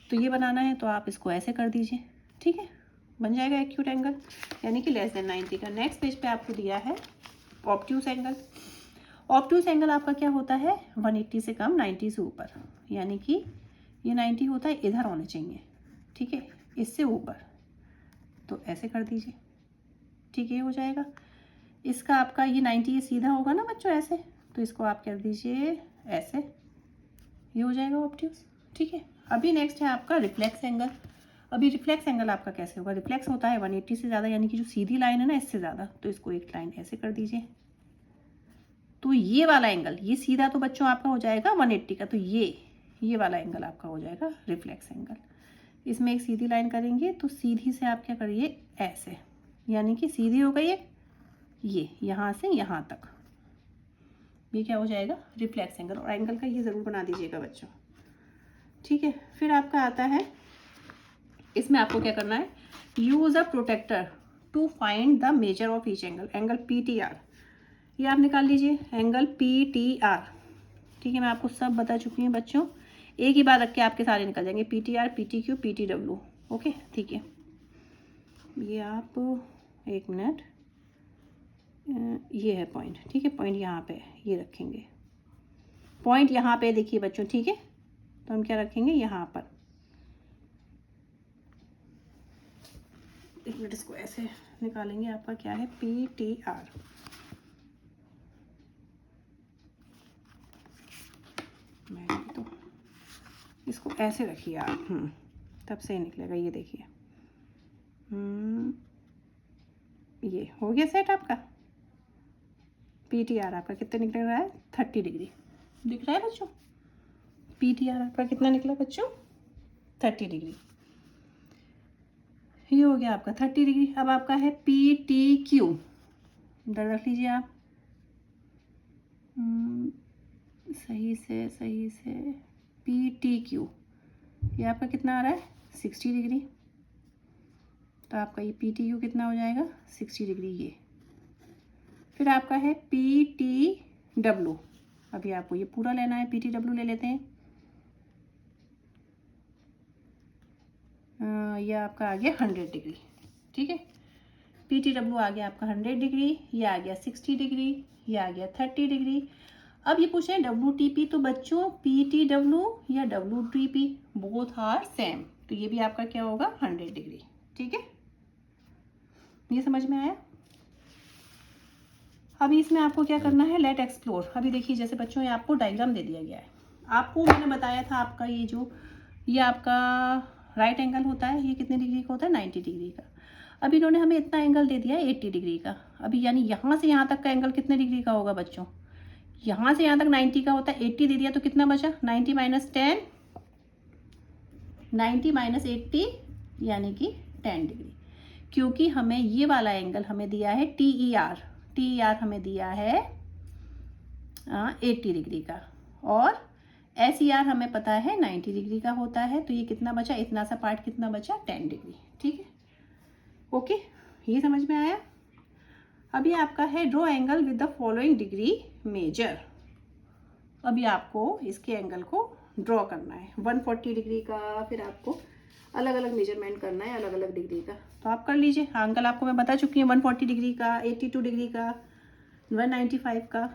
तो ये बनाना है तो आप इसको ऐसे कर दीजिए, ठीक है, बन जाएगा एक्यूट एंगल, यानी कि लेस देन 90 का। नेक्स्ट पेज पे आपको दिया है ऑब्ट्यूस एंगल। ऑब्ट्यूस एंगल आपका क्या होता है, 180 से कम, 90 से ऊपर, यानी कि ये 90 होता है, इधर होने चाहिए, ठीक है, इससे ऊपर, तो ऐसे कर दीजिए, ठीक है, हो जाएगा। इसका आपका ये 90 ये सीधा होगा ना बच्चों ऐसे, तो इसको आप कर दीजिए ऐसे, ये हो जाएगा ऑब्ट्यूस, ठीक है। अभी नेक्स्ट है आपका रिफ्लेक्स एंगल। अभी रिफ्लेक्स एंगल आपका कैसे होगा, रिफ्लेक्स होता है 180 से ज़्यादा, यानी कि जो सीधी लाइन है ना इससे ज़्यादा, तो इसको एक लाइन ऐसे कर दीजिए, तो ये वाला एंगल, ये सीधा तो बच्चों आपका हो जाएगा 180 का, तो ये वाला एंगल आपका हो जाएगा रिफ्लेक्स एंगल। इसमें एक सीधी लाइन करेंगे तो सीधी से आप क्या करिए ऐसे, यानी कि सीधी हो गई ये यहाँ से यहाँ तक, ये क्या हो जाएगा रिफ्लेक्स एंगल। और एंगल का ये ज़रूर बना दीजिएगा बच्चों, ठीक है। फिर आपका आता है, इसमें आपको क्या करना है, use a protector to find the measure of each angle. Angle PTR ये आप निकाल लीजिए, एंगल PTR, ठीक है, मैं आपको सब बता चुकी हूँ बच्चों, एक ही बार रख के आपके सारे निकल जाएंगे, PTR, PTQ, PTW, ओके, ठीक है। ये आप एक मिनट, ये है पॉइंट, ठीक है, पॉइंट यहाँ पे ये रखेंगे, पॉइंट यहाँ पे देखिए बच्चों, ठीक है, तो हम क्या रखेंगे यहाँ पर, एक मिनट, इसको ऐसे निकालेंगे, आपका क्या है PTR, तो इसको ऐसे रखिए आप, तब से निकलेगा, ये देखिए, ये हो गया सेट आपका। PTR आपका कितना निकल रहा है, 30 डिग्री, दिख रहा है बच्चों, PTR आपका कितना निकला बच्चों, 30 डिग्री, ये हो गया आपका 30 डिग्री। अब आपका है PTQ, इधर रख लीजिए आप, सही से PTQ, ये आपका कितना आ रहा है 60 डिग्री, तो आपका ये PTQ कितना हो जाएगा 60 डिग्री ये। फिर आपका है PTW, अभी आपको ये पूरा लेना है, PTW ले लेते हैं, ये आपका आ गया 100 डिग्री, ठीक है, PTW आ गया आपका 100 डिग्री, ये आ गया 60 डिग्री, ये आ गया 30 डिग्री। अब ये पूछे WTP, तो बच्चों PTW या WTP बोथ आर सेम, तो ये भी आपका क्या होगा 100 डिग्री, ठीक है, ये समझ में आया। अभी इसमें आपको क्या करना है, लेट एक्सप्लोर। अभी देखिए जैसे बच्चों ये आपको डायग्राम दे दिया गया है, आपको मैंने बताया था आपका ये आपका राइट एंगल होता है, ये कितने डिग्री का होता है 90 डिग्री का। अभी इन्होंने हमें इतना एंगल दे दिया है 80 डिग्री का। अभी यानी यहाँ से यहाँ तक का एंगल कितने डिग्री का होगा बच्चों, यहाँ से यहाँ तक 90 का होता है, 80 दे दिया तो कितना बचा 90 माइनस 10, 90 माइनस 80 यानी कि 10 डिग्री, क्योंकि हमें ये वाला एंगल हमें दिया है TER हमें दिया है 80 डिग्री का, और SER हमें पता है 90 डिग्री का होता है, तो ये कितना बचा, इतना सा पार्ट कितना बचा 10 डिग्री, ठीक है, ओके, ये समझ में आया। अभी आपका है draw angle with the following degree measure. अभी आपको इसके एंगल को ड्रॉ करना है 140 डिग्री का, फिर आपको अलग अलग मेजरमेंट करना है, अलग अलग डिग्री का, तो आप कर लीजिए। एंगल आपको मैं बता चुकी हूँ, 140 डिग्री का, 82 डिग्री का, 195 का।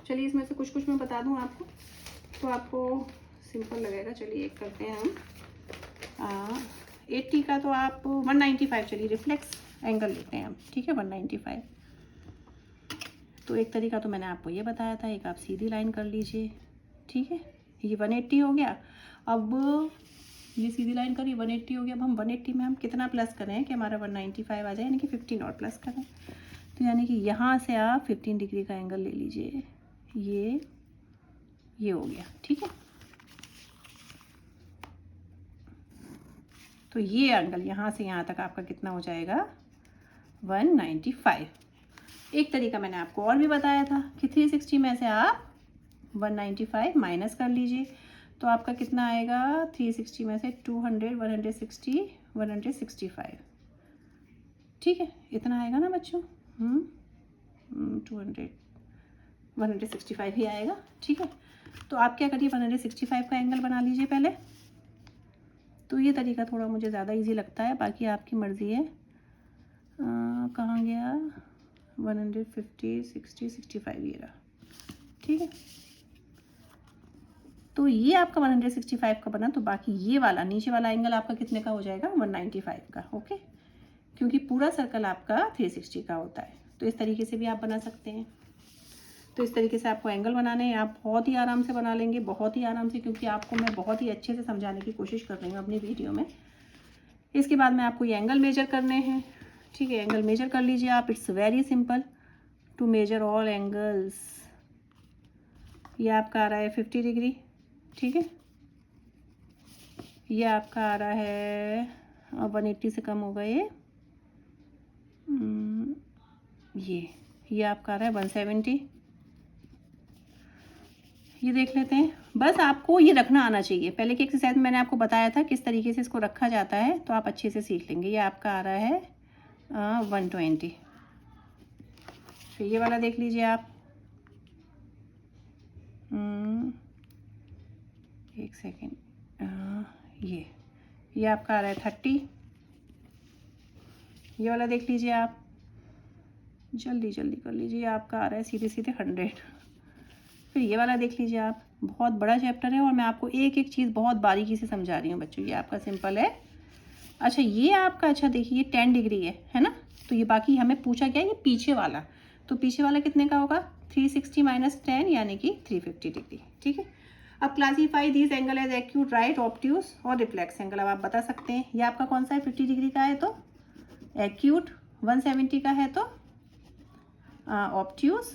चलिए इसमें से कुछ कुछ मैं बता दूँ आपको, तो आपको सिंपल लगेगा। चलिए एक करते हैं हम 80 का, तो आप 195, चलिए रिफ्लेक्स एंगल लेते हैं हम, ठीक है, 195। तो एक तरीका तो मैंने आपको ये बताया था, एक आप सीधी लाइन कर लीजिए, ठीक है, ये 180 हो गया। अब ये सीधी लाइन करी, 180 हो गया। अब हम 180 में हम कितना प्लस करें कि हमारा 195 आ जाए, यानी कि 15 और प्लस करें। तो यानी कि यहाँ से आप 15 डिग्री का एंगल ले लीजिए, ये हो गया, ठीक है। तो ये एंगल यहाँ से यहाँ तक आपका कितना हो जाएगा, 195। एक तरीका मैंने आपको और भी बताया था कि 360 में से आप 195 माइनस कर लीजिए, तो आपका कितना आएगा, 360 में से 200, 160, 165, ठीक है, इतना आएगा ना बच्चों, 200, 165 ही आएगा, ठीक है। तो आप क्या करिए, 165 का एंगल बना लीजिए पहले। तो ये तरीका थोड़ा मुझे ज़्यादा इजी लगता है, बाकी आपकी मर्ज़ी है। कहाँ गया, 150, 60, 65 ये रहा, ठीक है। तो ये आपका 165 का बना, तो बाकी ये वाला नीचे वाला एंगल आपका कितने का हो जाएगा, 195 का, ओके, क्योंकि पूरा सर्कल आपका 360 का होता है। तो इस तरीके से भी आप बना सकते हैं। तो इस तरीके से आपको एंगल बनाने हैं, आप बहुत ही आराम से बना लेंगे, बहुत ही आराम से, क्योंकि आपको मैं बहुत ही अच्छे से समझाने की कोशिश कर रही हूँ अपनी वीडियो में। इसके बाद में आपको ये एंगल मेजर करने हैं, ठीक है, एंगल मेजर कर लीजिए आप। It's very simple to measure all angles. ये आपका आ रहा है 50 डिग्री, ठीक है, ये आपका आ रहा है 180 से कम होगा ये आपका आ रहा है 170। ये देख लेते हैं, बस आपको ये रखना आना चाहिए। पहले की एक्सरसाइज में मैंने आपको बताया था किस तरीके से इसको रखा जाता है, तो आप अच्छे से सीख लेंगे। ये आपका आ रहा है 120। फिर ये वाला देख लीजिए आप, एक सेकेंड, ये आपका आ रहा है 30। ये वाला देख लीजिए आप, जल्दी जल्दी कर लीजिए, आपका आ रहा है सीधे सीधे 100। फिर ये वाला देख लीजिए आप, बहुत बड़ा चैप्टर है और मैं आपको एक एक चीज़ बहुत बारीकी से समझा रही हूँ बच्चों। ये आपका सिंपल है। अच्छा ये आपका, अच्छा देखिए 10 डिग्री है ना, तो ये बाकी हमें पूछा क्या है, ये पीछे वाला, तो पीछे वाला कितने का होगा, 360 माइनस 10 यानी कि 350 डिग्री, ठीक है। अब classify this angle as acute, right, obtuse और रिफ्लेक्स एंगल। अब आप बता सकते हैं ये आपका कौन सा है, 50 डिग्री का है तो एक्यूट, 170 का है तो ऑब्ट्यूज,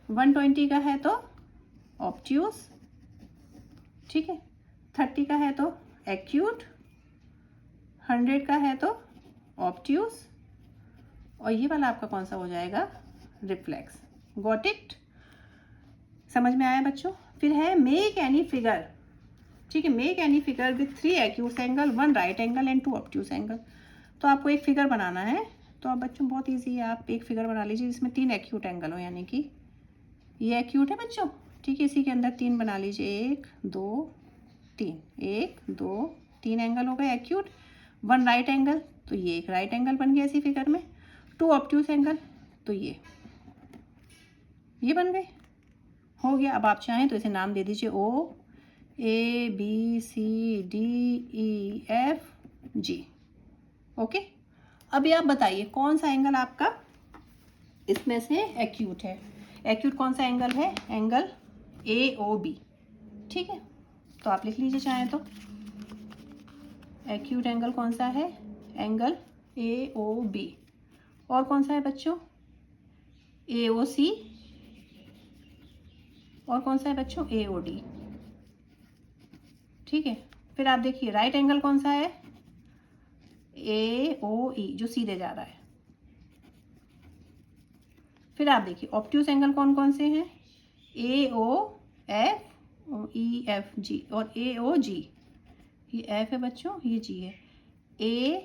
120 का है तो ऑब्ट्यूज, ठीक है, 30 का है तो एक्यूट, 100 का है तो ऑब्ट्यूज, और ये वाला आपका कौन सा हो जाएगा, रिफ्लेक्स। गॉट इट, समझ में आया बच्चों। फिर है मेक एनी फिगर, ठीक है, make any figure with 3 acute angle, 1 right angle and 2 obtuse angle. तो आपको एक फिगर बनाना है, तो आप बच्चों बहुत ईजी है, आप एक फिगर बना लीजिए जिसमें 3 एक्यूट एंगल हो, यानी कि ये एक्यूट है बच्चों, ठीक है, इसी के अंदर 3 बना लीजिए, 1 2 3, 1 2 3 एंगल हो गए एक्यूट, 1 राइट एंगल, तो ये एक राइट एंगल बन गया इसी फिगर में, 2 ऑब्ट्यूज एंगल, तो ये बन गए, हो गया। अब आप चाहें तो इसे नाम दे दीजिए O A B C D E F G, okay. अभी आप बताइए कौन सा एंगल आपका इसमें से एक्यूट है। एक्यूट कौन सा एंगल है, एंगल AOB, ठीक है, तो आप लिख लीजिए चाहें तो। एक्यूट एंगल कौन सा है, एंगल AOB। और कौन सा है बच्चों, AOC, और कौन सा है बच्चों, AOD, ठीक है। फिर आप देखिए राइट एंगल कौन सा है, AOE, जो सीधे जा रहा है। फिर आप देखिए ऑब्ट्यूज एंगल कौन कौन से हैं, AOF, EFG और AOG। ये F है बच्चों, ये G है, AOF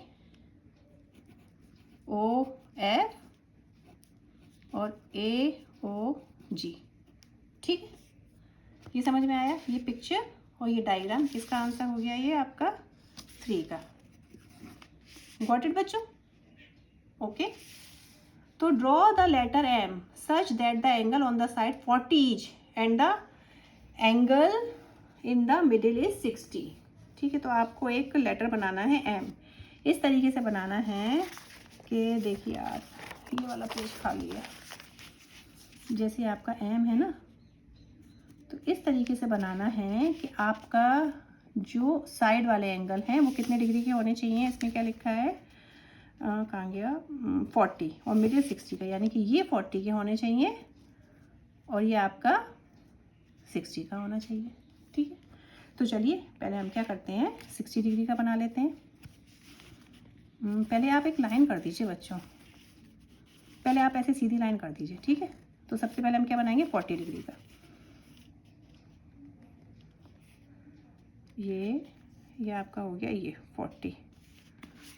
और AOG, ठीक है। ये समझ में आया, ये पिक्चर और ये डायग्राम, किसका आंसर हो गया, ये आपका 3 का। गॉट इट बच्चों? ओके। तो draw the letter M such that the angle on the side 40 is and the angle in the middle is 60। ठीक है, तो आपको एक लेटर बनाना है एम। इस तरीके से बनाना है कि देखिए आप, ये वाला पेज खाली है, जैसे आपका एम है ना, तो इस तरीके से बनाना है कि आपका जो साइड वाले एंगल हैं वो कितने डिग्री के होने चाहिए। इसमें क्या लिखा है, कहाँ गया, 40 और मिडिल 60 का, यानी कि ये 40 के होने चाहिए और ये आपका 60 का होना चाहिए। ठीक है, तो चलिए पहले हम क्या करते हैं, 60 डिग्री का बना लेते हैं। पहले आप एक लाइन कर दीजिए बच्चों, पहले आप ऐसे सीधी लाइन कर दीजिए। ठीक है, तो सबसे पहले हम क्या बनाएंगे, 40 डिग्री का। ये आपका हो गया ये 40।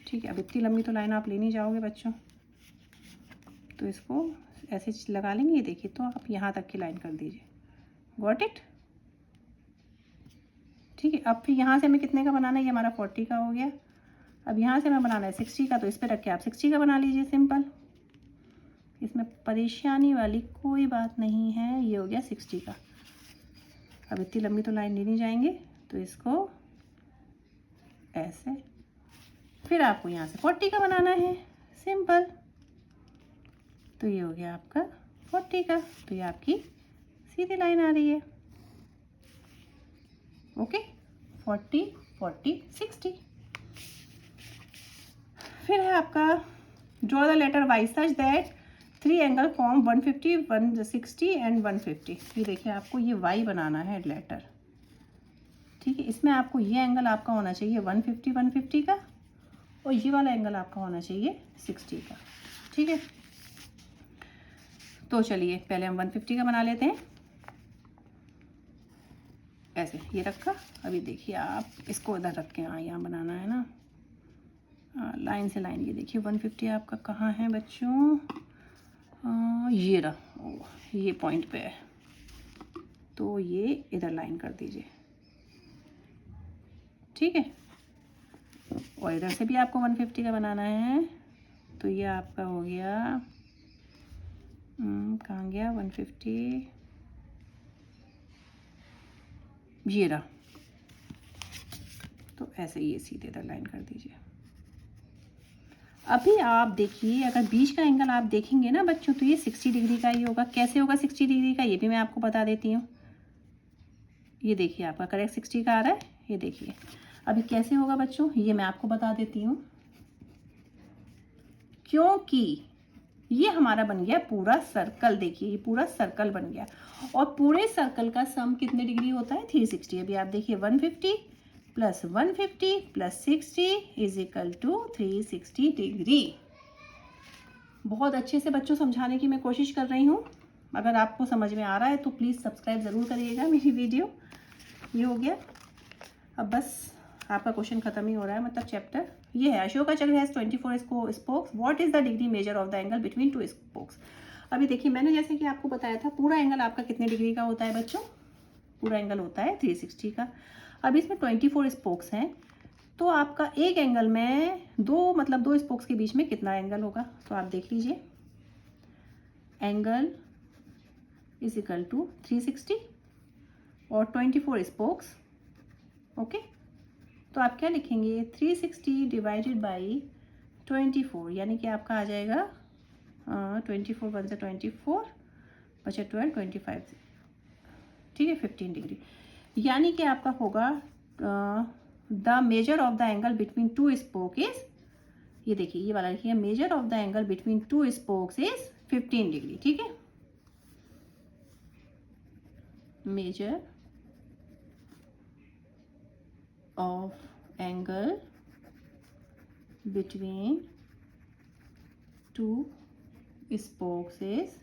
ठीक है, अब इतनी लंबी तो लाइन आप ले नहीं जाओगे बच्चों, तो इसको ऐसे लगा लेंगे। ये देखिए, तो आप यहाँ तक की लाइन कर दीजिए। Got it? ठीक है, अब फिर यहाँ से हमें कितने का बनाना है, ये हमारा 40 का हो गया। अब यहाँ से हमें बनाना है 60 का, तो इस पर रख के आप 60 का बना लीजिए, सिंपल। इसमें परेशानी वाली कोई बात नहीं है। ये हो गया 60 का। अब इतनी लंबी तो लाइन ले नहीं जाएंगे, तो इसको ऐसे, फिर आपको यहाँ से 40 का बनाना है, सिंपल। तो ये हो गया आपका 40 का, तो ये आपकी सीधी लाइन आ रही है। ओके, 40 40 60। फिर है आपका draw the letter Y such that 3 angle form 150 160 and 150। ये देखिए, आपको ये वाई बनाना है लेटर। ठीक है, इसमें आपको ये एंगल आपका होना चाहिए 150 का, और ये वाला एंगल आपका होना चाहिए 60 का। ठीक है, तो चलिए पहले हम 150 का बना लेते हैं। ऐसे ये रखा। अभी देखिए, आप इसको इधर रख के, हाँ यहाँ बनाना है ना, लाइन से लाइन। ये देखिए 150 आपका कहाँ है बच्चों, ये रहा, ये पॉइंट पे है, तो ये इधर लाइन कर दीजिए। ठीक है, और इधर से भी आपको 150 का बनाना है, तो ये आपका हो गया, कहाँ गया 150, ये रहा। तो ऐसे ये सीधे इधर लाइन कर दीजिए। अभी आप देखिए, अगर बीच का एंगल आप देखेंगे ना बच्चों, तो ये 60 डिग्री का ही होगा। कैसे होगा 60 डिग्री का, ये भी मैं आपको बता देती हूँ। ये देखिए, आपका करेक्ट 60 का आ रहा है। ये देखिए, अभी कैसे होगा बच्चों, ये मैं आपको बता देती हूँ। क्योंकि ये हमारा बन गया पूरा सर्कल। देखिए, ये पूरा सर्कल बन गया, और पूरे सर्कल का सम कितने डिग्री होता है, 360। अभी आप देखिए, 150 plus 150 plus 60 is equal to 360 degree. बहुत अच्छे से बच्चों समझाने की मैं कोशिश कर रही हूँ। अगर आपको समझ में आ रहा है तो प्लीज़ सब्सक्राइब ज़रूर करिएगा मेरी वीडियो। ये हो गया। अब बस आपका क्वेश्चन खत्म ही हो रहा है, मतलब चैप्टर ये है। अशोका चक्र has 24 spokes, what is the degree major of the angle between 2 spokes. अभी देखिए, मैंने जैसे कि आपको बताया था, पूरा एंगल आपका कितने डिग्री का होता है बच्चों, पूरा एंगल होता है 360 का। अब इसमें 24 स्पोक्स हैं, तो आपका एक एंगल में दो स्पोक्स के बीच में कितना एंगल होगा, तो आप देख लीजिए। एंगल इज इक्वल टू 360 और 24 स्पोक्स। ओके, तो आप क्या लिखेंगे, 360 डिवाइडेड बाई 24, यानी कि आपका आ जाएगा 24 वन से 24 बचा 12 25। ठीक है, 15 डिग्री, यानी कि आपका होगा the measure of the angle between 2 spoke is, ये देखिए ये वाला लिखिए, major of the angle between 2 spokes is 15 degree. ठीक है, measure of angle between 2 spokes is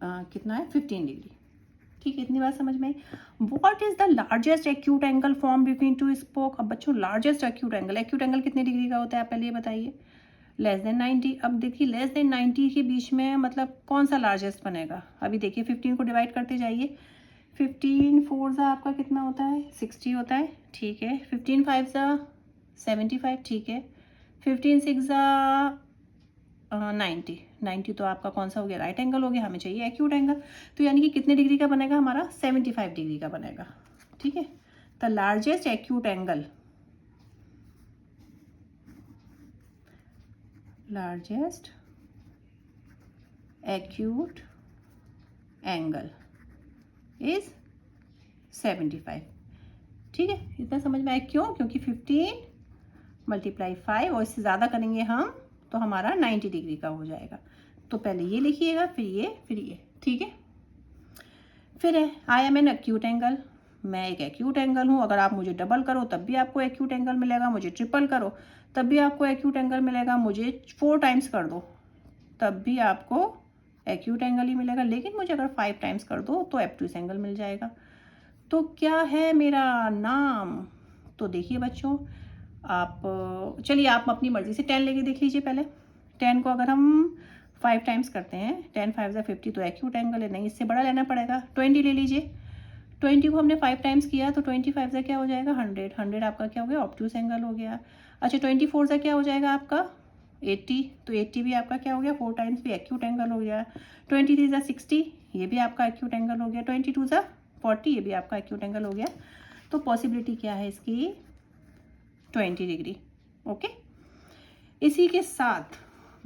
कितना है, 15 डिग्री। ठीक है, इतनी बात समझ में आई। What is the largest acute angle form between 2 spoke. अब बच्चों, लार्जेस्ट एक्यूट एंगल कितने डिग्री का होता है, आप पहले ये बताइए। Less than 90। अब देखिए, लेस देन 90 के बीच में मतलब कौन सा लार्जेस्ट बनेगा। अभी देखिए, 15 को डिवाइड करते जाइए, 15 4 ज़ा आपका कितना होता है 60 होता है, ठीक है। 15 5 ज़ा 75, ठीक है। 15 6 ज़ा 90 तो आपका कौन सा हो गया, राइट एंगल हो गया, हमें चाहिए एक्यूट एंगल। तो यानी कि कितने डिग्री का बनेगा हमारा, 75 डिग्री का बनेगा, ठीक है। The largest acute angle, largest acute angle is 75, ठीक है। इतना समझ में आया, क्यों, क्योंकि 15 × 5 और इससे ज़्यादा करेंगे हम तो हमारा 90 डिग्री का हो जाएगा। तो पहले ये लिखिएगा, फिर ये, ठीक है। फिर है I am an acute angle, मैं एक एक्यूट एंगल हूँ। अगर आप मुझे डबल करो तब भी आपको एक्यूट एंगल मिलेगा, मुझे ट्रिपल करो तब भी आपको एक्यूट एंगल मिलेगा, मुझे 4 टाइम्स कर दो तब भी आपको एक्यूट एंगल ही मिलेगा, लेकिन मुझे अगर 5 टाइम्स कर दो तो एब्ट्यूस एंगल मिल जाएगा। तो क्या है मेरा नाम, तो देखिए बच्चों, आप चलिए आप अपनी मर्ज़ी से 10 लेके देख लीजिए। पहले 10 को अगर हम 5 टाइम्स करते हैं, 10 5 ज़ा 50 तो एक्यूट एंगल है, नहीं इससे बड़ा लेना पड़ेगा। 20 ले लीजिए, 20 को हमने 5 टाइम्स किया तो 20 5 ज़ा क्या हो जाएगा 100, 100 आपका क्या हो गया, ऑब्ट्यूस एंगल हो गया। अच्छा 24 ज़ा क्या हो जाएगा आपका 80, तो 80 भी आपका क्या हो गया, 4 टाइम्स भी एक्यूट एंगल हो गया। 23 ज़ा 60, ये भी आपका एक्यूट एंगल हो गया। 22 ज़ा 40, ये भी आपका एक्यूट एंगल हो गया। तो पॉसिबिलिटी क्या है इसकी, 20 डिग्री, ओके। इसी के साथ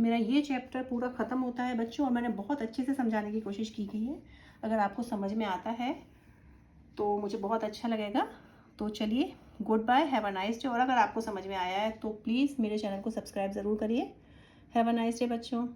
मेरा ये चैप्टर पूरा ख़त्म होता है बच्चों, और मैंने बहुत अच्छे से समझाने की कोशिश की गई है। अगर आपको समझ में आता है तो मुझे बहुत अच्छा लगेगा। तो चलिए, goodbye, have a nice day. और अगर आपको समझ में आया है तो प्लीज़ मेरे चैनल को सब्सक्राइब ज़रूर करिए। हैव अ नाइस डे बच्चों।